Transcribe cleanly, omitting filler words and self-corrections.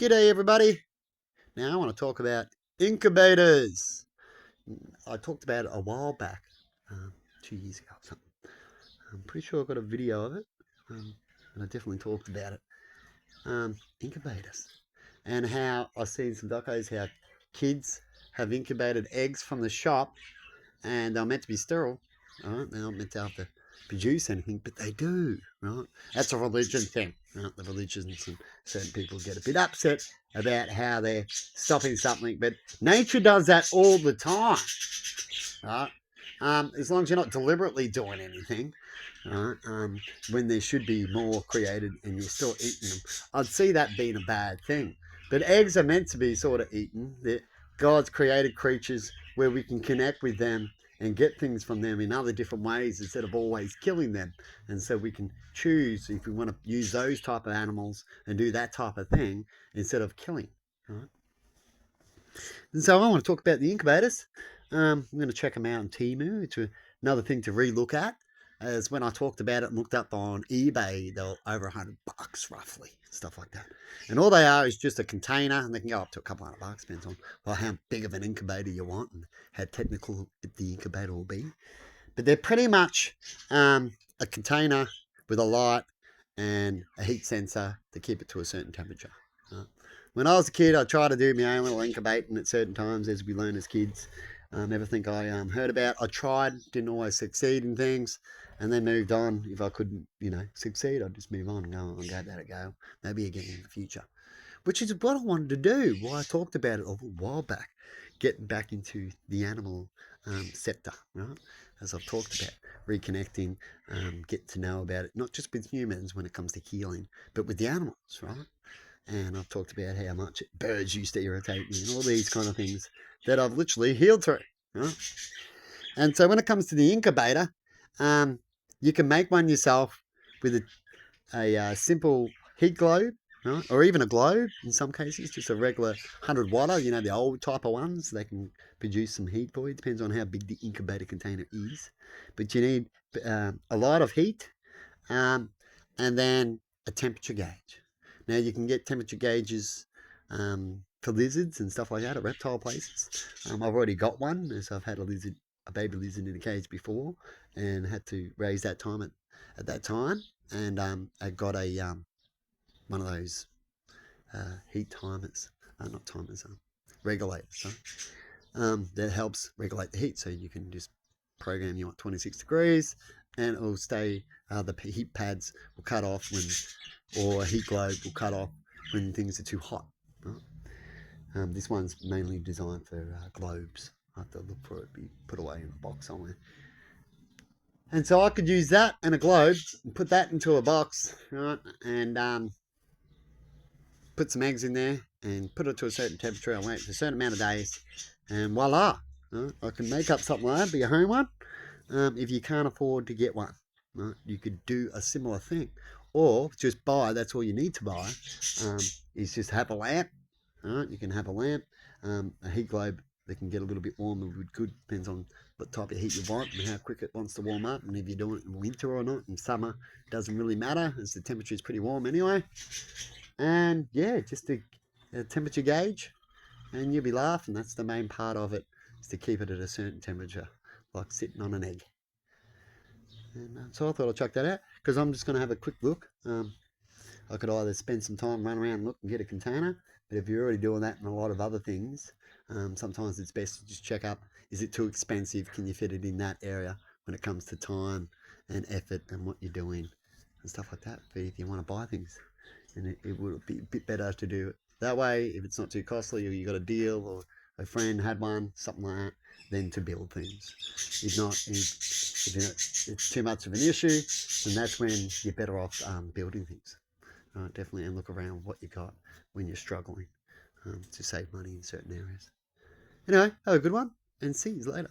G'day everybody. Now I want to talk about incubators. I talked about it a while back, 2 years ago or something. I'm pretty sure I got a video of it, and I definitely talked about it. Incubators. And how I've seen some docos how kids have incubated eggs from the shop and they're meant to be sterile, right? They're not meant to have to produce anything, but they do, right? That's a religion thing, right? The religions and certain people get a bit upset about how they're stopping something, but nature does that all the time, right? As long as you're not deliberately doing anything, right? When there should be more created and you're still eating them, I'd see that being a bad thing. But eggs are meant to be sort of eaten. They're God's created creatures where we can connect with them and get things from them in other different ways instead of always killing them. And so we can choose if we want to use those type of animals and do that type of thing instead of killing. Right? And so I want to talk about the incubators. I'm going to check them out on Temu. It's another thing to re-look at. As when I talked about it and looked up on eBay, they're over $100 roughly, stuff like that. And all they are is just a container, and they can go up to a couple $100, depends on how big of an incubator you want and how technical the incubator will be. But they're pretty much a container with a light and a heat sensor to keep it to a certain temperature. When I was a kid, I tried to do my own little incubating at certain times, as we learn as kids. Everything I heard about, I tried, didn't always succeed in things, and then moved on. If I couldn't, succeed, I'd just move on and go, I'll give that a go. Maybe again in the future. Which is what I wanted to do. Why I talked about it a little while back. Getting back into the animal sector, right? As I've talked about, reconnecting, get to know about it, not just with humans when it comes to healing, but with the animals, right? And I've talked about how much birds used to irritate me and all these kind of things that I've literally healed through. Right? And so when it comes to the incubator, you can make one yourself with a simple heat globe, right? Or even a globe in some cases, just a regular 100 watt, the old type of ones. They can produce some heat for you. Depends on how big the incubator container is. But you need a lot of heat and then a temperature gauge. Now you can get temperature gauges for lizards and stuff like that at reptile places. I've already got one, as I've had a baby lizard in a cage before, and had to raise that time at that time. And I got a one of those heat timers, not timers, regulators. That helps regulate the heat, so you can just program you want 26 degrees, and it will stay. The heat pads will cut off or a heat globe will cut off when things are too hot. Right? This one's mainly designed for globes. I have to look for it, be put away in a box somewhere. And so I could use that and a globe and put that into a box, right? And put some eggs in there and put it to a certain temperature and wait for a certain amount of days, and voila! Right? I can make up something like that, be a home one. If you can't afford to get one, right? You could do a similar thing, or just buy. That's all you need to buy. Is just have a lamp. Right? You can have a lamp, a heat globe that can get a little bit warmer would good. Depends on what type of heat you want and how quick it wants to warm up, and if you're doing it in winter or not. In summer, doesn't really matter, as the temperature is pretty warm anyway. And yeah, just a temperature gauge, and you'll be laughing. That's the main part of it, is to keep it at a certain temperature, like sitting on an egg. And so I thought I'd check that out, because I'm just going to have a quick look. I could either spend some time, run around, look and get a container, but if you're already doing that and a lot of other things, sometimes it's best to just check up, is it too expensive? Can you fit it in that area when it comes to time and effort and what you're doing and stuff like that? But if you want to buy things, and it would be a bit better to do it that way, if it's not too costly, or you got a deal, or a friend had one, something like that, then to build things. If not, if it's too much of an issue, then that's when you're better off building things. Definitely, and look around what you got when you're struggling to save money in certain areas. Anyway, have a good one, and see you later.